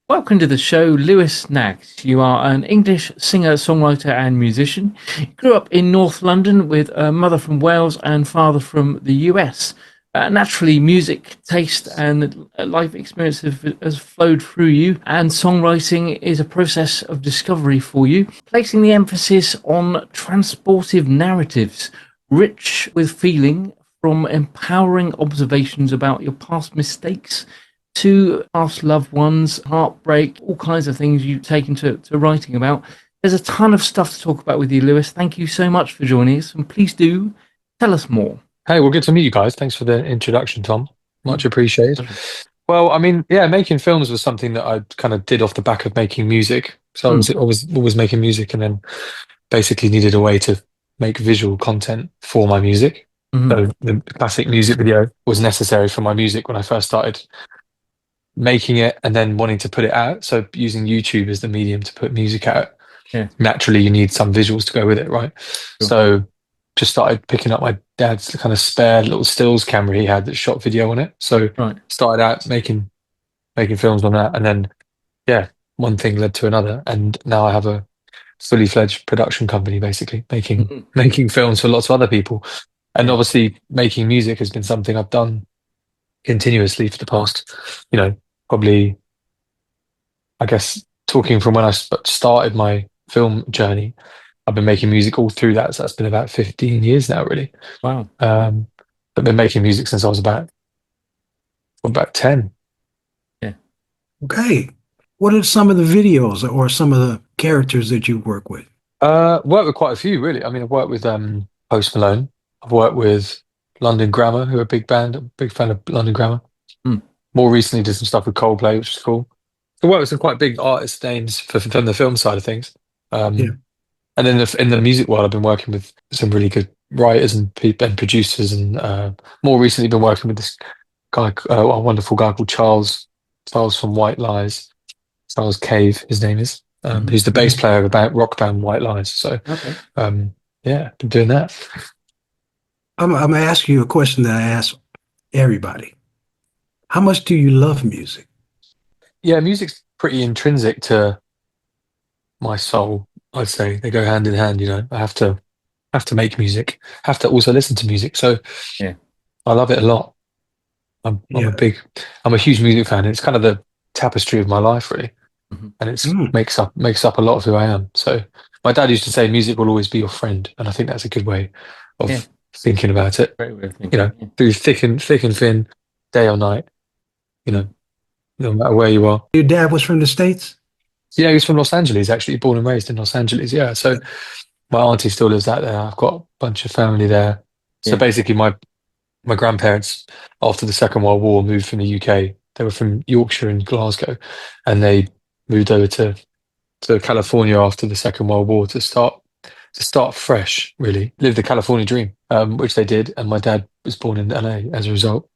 Welcome to the show, Lewis Knaggs. You are an English singer, songwriter, and musician. You grew up in North London with a mother from Wales and father from the US. Naturally, music taste and life experience has flowed through you, and songwriting is a process of discovery for you, placing the emphasis on transportive narratives, rich with feeling from empowering observations about your past mistakes to past loved ones, heartbreak, all kinds of things you've taken to writing about. There's a ton of stuff to talk about with you, Lewis. Thank you so much for joining us, and please do tell us more. Hey, well, good to meet you guys. Thanks for the introduction, Tom. Much appreciated. Well, I mean, yeah, making films was something that I kind of did off the back of making music. So I Mm. was always making music, and then basically needed a way to make visual content for my music. Mhm. So the classic music video was necessary for my music when I first started making it, and then wanting to put it out. So using YouTube as the medium to put music out, Yeah, naturally you need some visuals to go with it, right? sure. So just started picking up my dad's kind of spare little stills camera he had that shot video on it. So Right. started out making films on that, and then yeah, one thing led to another, and now I have a fully fledged production company, basically making Mhm. making films for lots of other people. And Yeah. obviously, making music has been something I've done continuously for the past, you know, probably, I guess, talking from when I started my film journey, I've been making music all through that. So that's been about 15 years now, really. Wow. Um, I've been making music since I was about 10. Yeah. Okay. What are some of the videos or some of the characters that you work with? Worked with quite a few, really. I mean, I've worked with Post Malone. I've worked with London Grammar, who are a big band. I'm a big fan of London Grammar. Mm. More recently, did some stuff with Coldplay, which is cool. I worked with some quite big artist names from the film side of things. Yeah. And then in the music world, I've been working with some really good writers and producers, and more recently, been working with this guy, a wonderful guy called Charles from White Lies, Charles Cave, his name is, Mhm. who's the bass player of a rock band White Lies. So, Okay. yeah, been doing that. I'm gonna ask you a question that I ask everybody. How much do you love music? Yeah, music's pretty intrinsic to my soul. I'd say they go hand in hand. I have to make music, have to also listen to music. So Yeah. I love it a lot. I'm a Yeah. big, I'm a huge music fan. It's kind of the tapestry of my life, really, Mhm. and it's Mm. makes up a lot of who I am. So my dad used to say, music will always be your friend, and I think that's a good way Yeah. of thinking about it. Great way of You thinking. know, through thick and thin, day or night. You Yeah. know, no matter where you are. Your dad was from the States? Yeah, he's from Los Angeles, actually, born and raised in Los Angeles. Yeah, so my auntie still lives out there. I've got a bunch of family there. So Yeah. basically, my grandparents, after the Second World War, moved from the UK. They were from Yorkshire and Glasgow, and they moved over to California after the Second World War to start fresh, really, live the California dream, which they did. And my dad was born in LA as a result,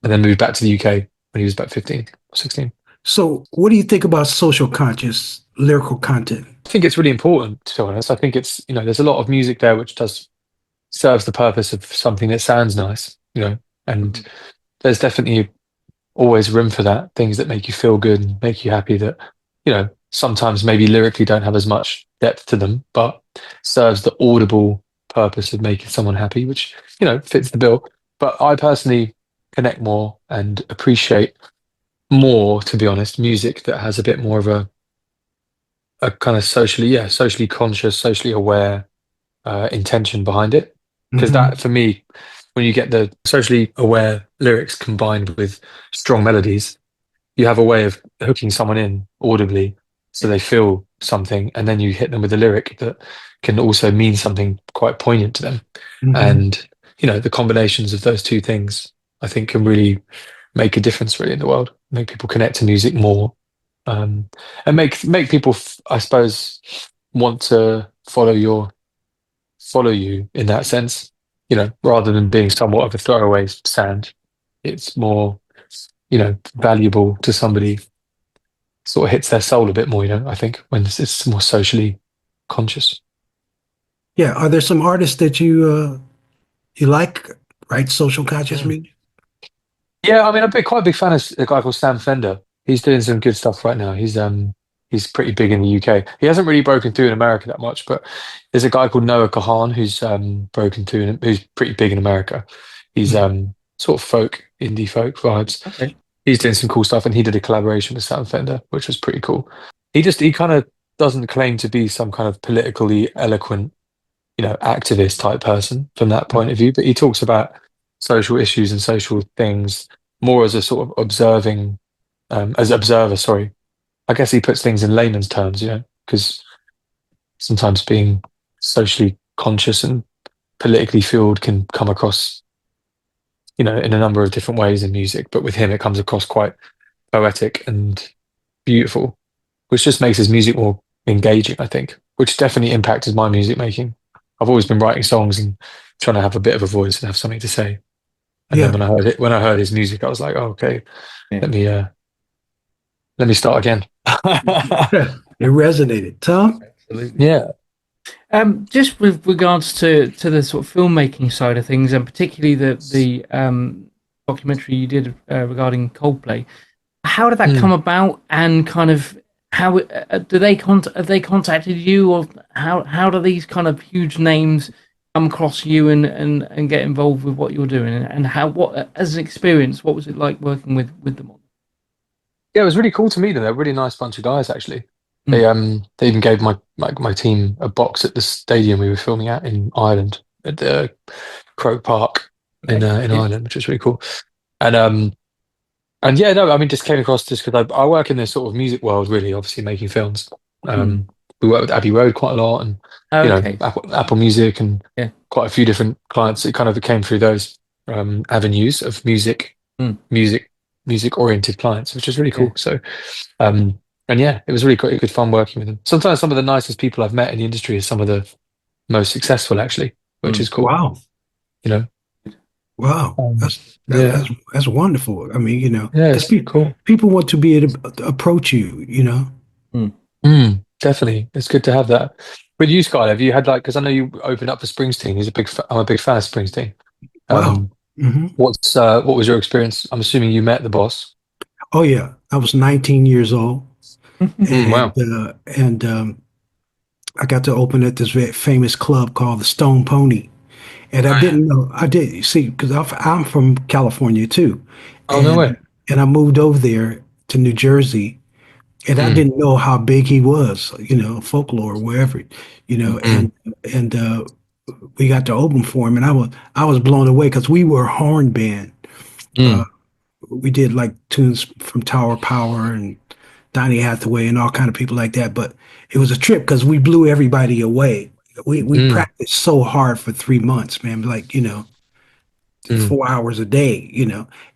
and then moved back to the UK when he was about 15 or 16. So what do you think about social conscious lyrical content? I think it's really important, to be honest. I think it's, there's a lot of music there which does serves the purpose of something that sounds nice, and Mhm. there's definitely always room for that. Things that make you feel good and make you happy that, sometimes maybe lyrically don't have as much depth to them, but serves the audible purpose of making someone happy, which, fits the bill. But I personally connect more and appreciate more, to be honest, music that has a bit more of a kind of socially conscious, socially aware intention behind it. Because Hmm. that, for me, when you get the socially aware lyrics combined with strong melodies, you have a way of hooking someone in audibly so Yeah. they feel something, and then you hit them with a lyric that can also mean something quite poignant to them. Hmm. And, the combinations of those two things, I think, can really make a difference really in the world, make people connect to music more, um, and make people, I suppose, want to follow you in that sense, rather than being somewhat of a throwaway sound. It's more, valuable to somebody, sort of hits their soul a bit more, I think, when it's more socially conscious. Yeah. Are there some artists that you like, right? Social conscious Mm. music? Yeah, I mean, quite a big fan of a guy called Sam Fender. He's doing some good stuff right now. He's pretty big in the UK. He hasn't really broken through in America that much, but there's a guy called Noah Kahan who's broken through and who's pretty big in America. He's sort of folk, indie folk vibes. Okay. He's doing some cool stuff, and he did a collaboration with Sam Fender, which was pretty cool. He kind of doesn't claim to be some kind of politically eloquent, activist type person from that point of view, but he talks about social issues and social things more as a sort of observer, sorry. I guess he puts things in layman's terms, because sometimes being socially conscious and politically fueled can come across, in a number of different ways in music. But with him, it comes across quite poetic and beautiful, which just makes his music more engaging, I think, which definitely impacted my music making. I've always been writing songs and trying to have a bit of a voice and have something to say. And then when I heard his music, I was like, oh, okay, let me start again. It resonated. Tom? Absolutely. Yeah. Just with regards to the sort of filmmaking side of things, and particularly the documentary you did regarding Coldplay, how did that come about? And kind of how have they contacted you, or how do these kind of huge names come across you and get involved with what you're doing? And what as an experience, what was it like working with them on? Yeah, it was really cool to meet them. They're a really nice bunch of guys, actually. They even gave my team a box at the stadium we were filming at in Ireland, at the Croke Park in Ireland, which was really cool. And yeah, no, I mean, just came across this because I work in this sort of music world, really, obviously making films. We work with Abbey Road quite a lot, and Apple Music, and quite a few different clients. It kind of came through those avenues of music oriented clients, which is really cool. So, and yeah, it was really good fun working with them. Sometimes some of the nicest people I've met in the industry are some of the most successful, actually, which is cool. Wow. Wow. That's wonderful. I mean, yeah, it's cool. People want to be able to approach you, Definitely. It's good to have that. With you, Skyler, have you had because I know you opened up for Springsteen. I'm a big fan of Springsteen. Wow. What was your experience? I'm assuming you met the boss. Oh yeah, I was 19 years old, and wow. I got to open at this very famous club called the Stone Pony, and I didn't know. I did see because I'm from California too. Oh, no way. And I moved over there to New Jersey, and I didn't know how big he was. Folklore, wherever, and we got to open for him, and I was blown away because we were a horn band. We did like tunes from Tower Power and Donny Hathaway and all kind of people like that. But it was a trip because we blew everybody away. We practiced so hard for 3 months, man. 4 hours a day,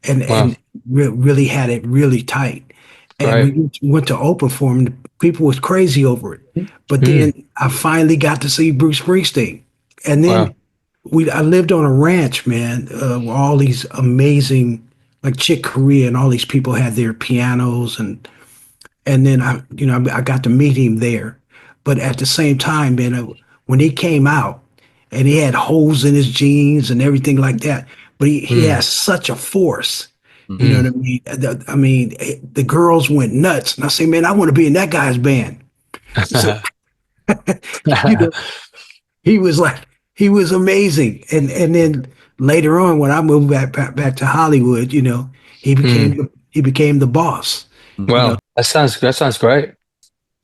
and really had it really tight. And we went to open for him. People was crazy over it. But then I finally got to see Bruce Springsteen. And then I lived on a ranch, man, where all these amazing, like Chick Corea and all these people had their pianos, and then I got to meet him there. But at the same time, man, when he came out and he had holes in his jeans and everything like that, but he has such a force. You know what I mean? The girls went nuts, and I say, man, I want to be in that guy's band. So, he was amazing. And then later on, when I moved back to Hollywood, he became the boss. Wow, that sounds great.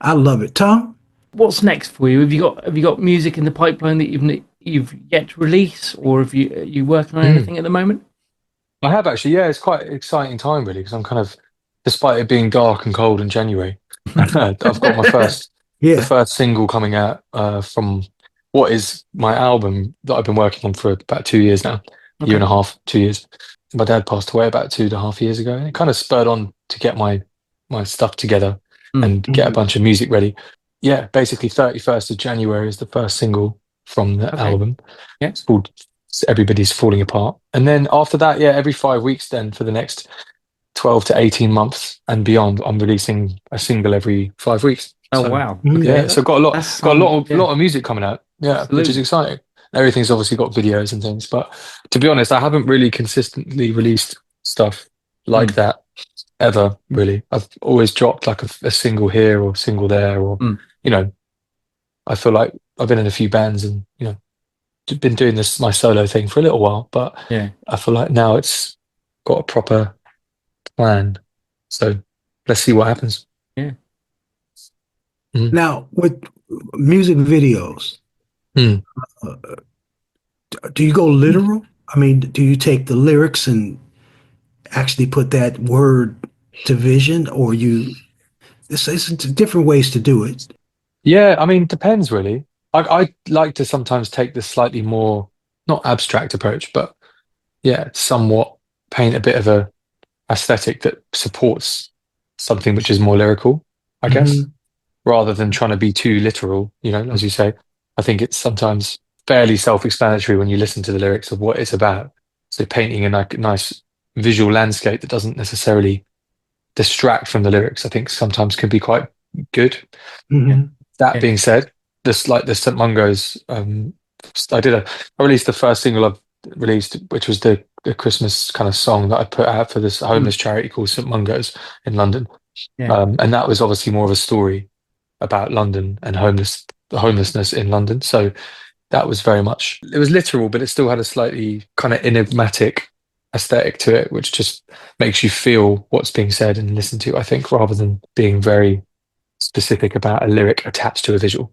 I love it. Tom, what's next for you? Have you got music in the pipeline that you've yet to release, or are you working on anything at the moment? I have actually. Yeah, it's quite an exciting time really, because I'm kind of, despite it being dark and cold in January, I've got my the first single coming out from what is my album that I've been working on for about 2 years now, year and a half, 2 years. My dad passed away about 2.5 years ago, and it kind of spurred on to get my stuff together and get a bunch of music ready. Yeah, basically 31st of January is the first single from the album. Yeah, it's called Everybody's Falling Apart. And then after that, every 5 weeks then for the next 12 to 18 months and beyond, I'm releasing a single every 5 weeks. Oh, wow. Yeah, so got a lot of music coming out. Yeah, absolutely. Which is exciting. Everything's obviously got videos and things, but to be honest, I haven't really consistently released stuff like that ever really. I've always dropped like a single here or single there, or you know, I feel like I've been in a few bands and been doing this my solo thing for a little while, but Yeah. I feel like now it's got a proper plan. So let's see what happens. Yeah. Now, with music videos, Mm. do you go literal? I mean, do you take the lyrics and actually put that word to vision, or it's different ways to do it. Yeah, I mean, depends really. I like to sometimes take the slightly more, not abstract approach, but yeah, somewhat paint a bit of a aesthetic that supports something which is more lyrical, I guess, Mhm. rather than trying to be too literal, as you say. I think it's sometimes fairly self-explanatory when you listen to the lyrics of what it's about. So painting a nice visual landscape that doesn't necessarily distract from the lyrics, I think sometimes can be quite good. Yeah. Mhm. That Yeah. being said, this like the St. Mungo's, I released the first single I've released, which was the Christmas kind of song that I put out for this Mm. homeless charity called St. Mungo's in London. Yeah. And that was obviously more of a story about London and homelessness in London. So that was very much, it was literal, but it still had a slightly kind of enigmatic aesthetic to it, which just makes you feel what's being said and listened to, I think, rather than being very specific about a lyric attached to a visual.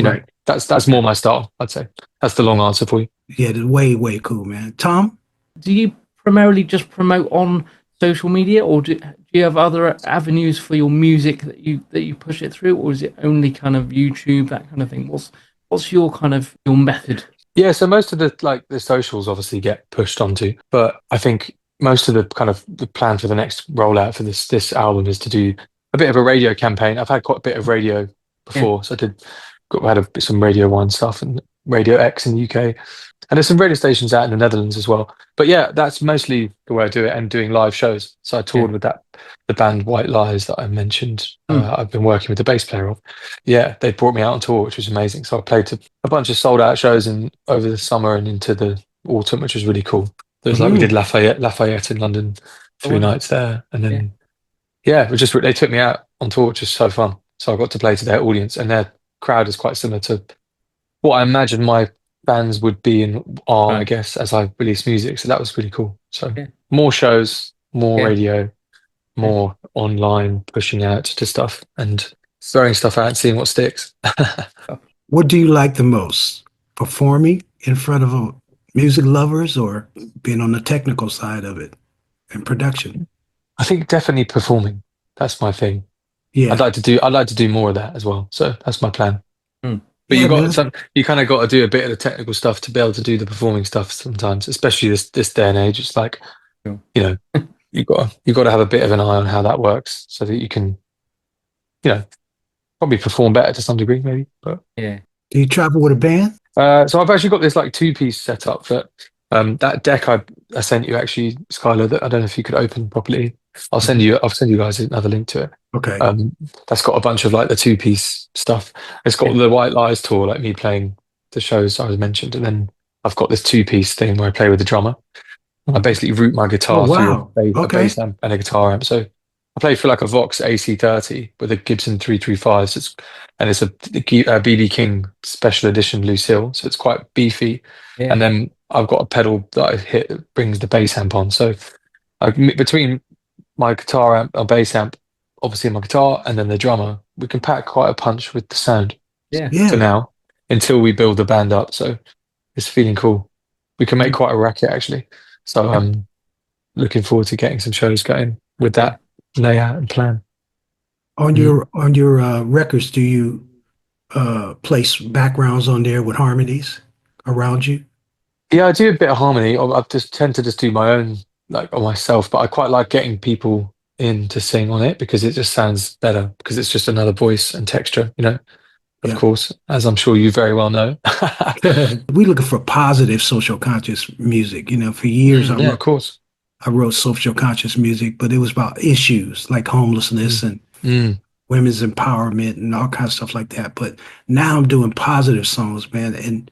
Right. That's more my style, I'd say. That's the long answer for you. Yeah, that's way cool, man. Tom? Do you primarily just promote on social media, or do you have other avenues for your music that you push it through, or is it only kind of YouTube, that kind of thing? What's your kind of your method? Yeah, so most of the socials obviously get pushed onto, but I think most of the kind of the plan for the next rollout for this album is to do a bit of a radio campaign. I've had quite a bit of radio Yeah. before, so some Radio One stuff and Radio X in the UK, and there's some radio stations out in the Netherlands as well. But yeah, that's mostly the way I do it, and doing live shows. So I Yeah. toured with the band White Lies that I mentioned. Mm. I've been working with the bass player of. Yeah, they brought me out on tour, which was amazing. So I played to a bunch of sold out shows over the summer and into the autumn, which was really cool. There's like we did Mhm. Lafayette in London, Oh, 3 wow. nights there, and Yeah. then it was just they took me out on tour, which was so fun. So I got to play to their audience, and their crowd is quite similar to what I imagine my fans would be and are, I Right. guess, as I release music. So that was really cool. So Yeah. more shows, more Yeah. radio, Yeah. more online, pushing out to stuff and throwing stuff out and seeing what sticks. What do you like the most? Performing in front of music lovers or being on the technical side of it and production? I think definitely performing. That's my thing. Yeah. I'd like to do more of that as well. So that's my plan. Mm. But Yeah, man. you kind of got to do a bit of the technical stuff to be able to do the performing stuff sometimes, especially this day and age. It's like, Sure. you got to have a bit of an eye on how that works so that you can, probably perform better to some degree, maybe. But Yeah. Do you travel with a band? so I've actually got this like two-piece setup that deck I sent you actually, Skylar, that I don't know if you could open properly. I'll send you guys another link to it. Okay. That's got a bunch of like the two-piece stuff. It's got Yeah. the White Lies tour, like me playing the shows I was mentioned, and then I've got this two-piece thing where I play with the drummer. I basically route my Oh, guitar through wow. a Okay. bass amp and a guitar amp. So I play for like a Vox AC30 with a Gibson 335. It's a BB King special edition Lucille. So it's quite beefy. Yeah. And then I've got a pedal that I hit that brings the bass amp on. So between my guitar amp, a bass amp, obviously my guitar, and then the drummer, we can pack quite a punch with the sound Yeah. for Yeah. now until we build the band up. So it's feeling cool. We can make quite a racket actually. So I'm looking forward to getting some shows going with that layout and plan. On your records, do you place backgrounds on there with harmonies around you? Yeah, I do a bit of harmony. I just tend to just do my own, like on myself, but I quite like getting people in to sing on it because it just sounds better because it's just another voice and texture, of Yeah. course, as I'm sure you very well know. We looking for positive social conscious music. For years Yeah, of course. I wrote social conscious music, but it was about issues like homelessness Mm. and Mm. women's empowerment and all kinds of stuff like that. But now I'm doing positive songs, man, and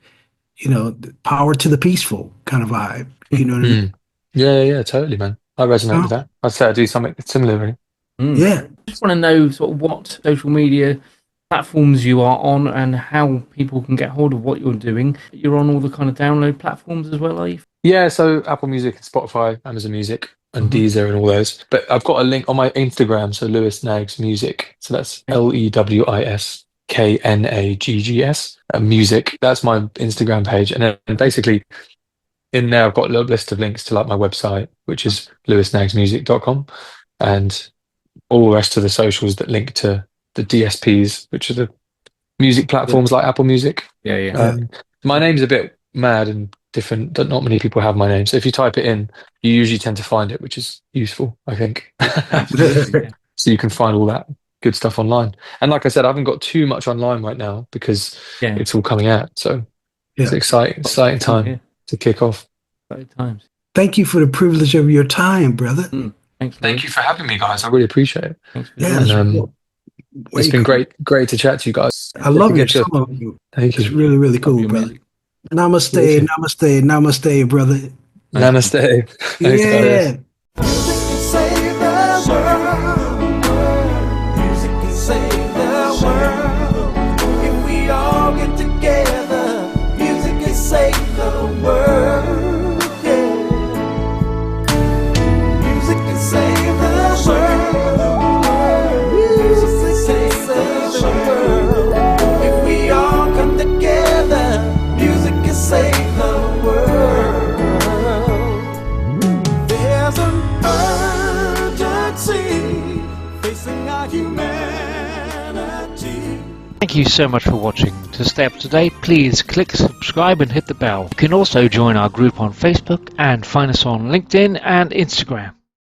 power to the peaceful kind of vibe. You know what I mean? Mm. Yeah, totally, man. I resonate with that. I'd say I do something similar, really. Yeah. I just want to know sort of what social media platforms you are on and how people can get hold of what you're doing. You're on all the kind of download platforms as well, are you? Yeah, so Apple Music and Spotify, Amazon Music, and Deezer and all those. But I've got a link on my Instagram, so Lewis Knaggs Music. So that's LEWISKNAGGS music. That's my Instagram page. And then basically in there I've got a little list of links to like my website, which is lewisknaggsmusic.com, and all the rest of the socials that link to the DSPs, which are the music platforms like Apple Music. My name's a bit mad and different. Not many people have my name. So if you type it in, you usually tend to find it, which is useful, I think. So you can find all that good stuff online. And like I said, I haven't got too much online right now because it's all coming out. So it's an exciting time to kick off. Exciting times. Thank you for the privilege of your time, brother. Thank you for having me, guys. I really appreciate it. Thanks it's been great to chat to you guys. I love your song. Thank you. It's really, really cool, brother. Namaste, namaste, namaste, brother. Namaste. Thanks, yeah. Music can save the world. If we all get together, music can save the world. Yeah. Music can save the world. Music can save the world. If we all come together, music can save the world. There's an urgency facing our humanity. Thank you so much for watching. To stay up to date, please click subscribe and hit the bell. You can also join our group on Facebook and find us on LinkedIn and Instagram.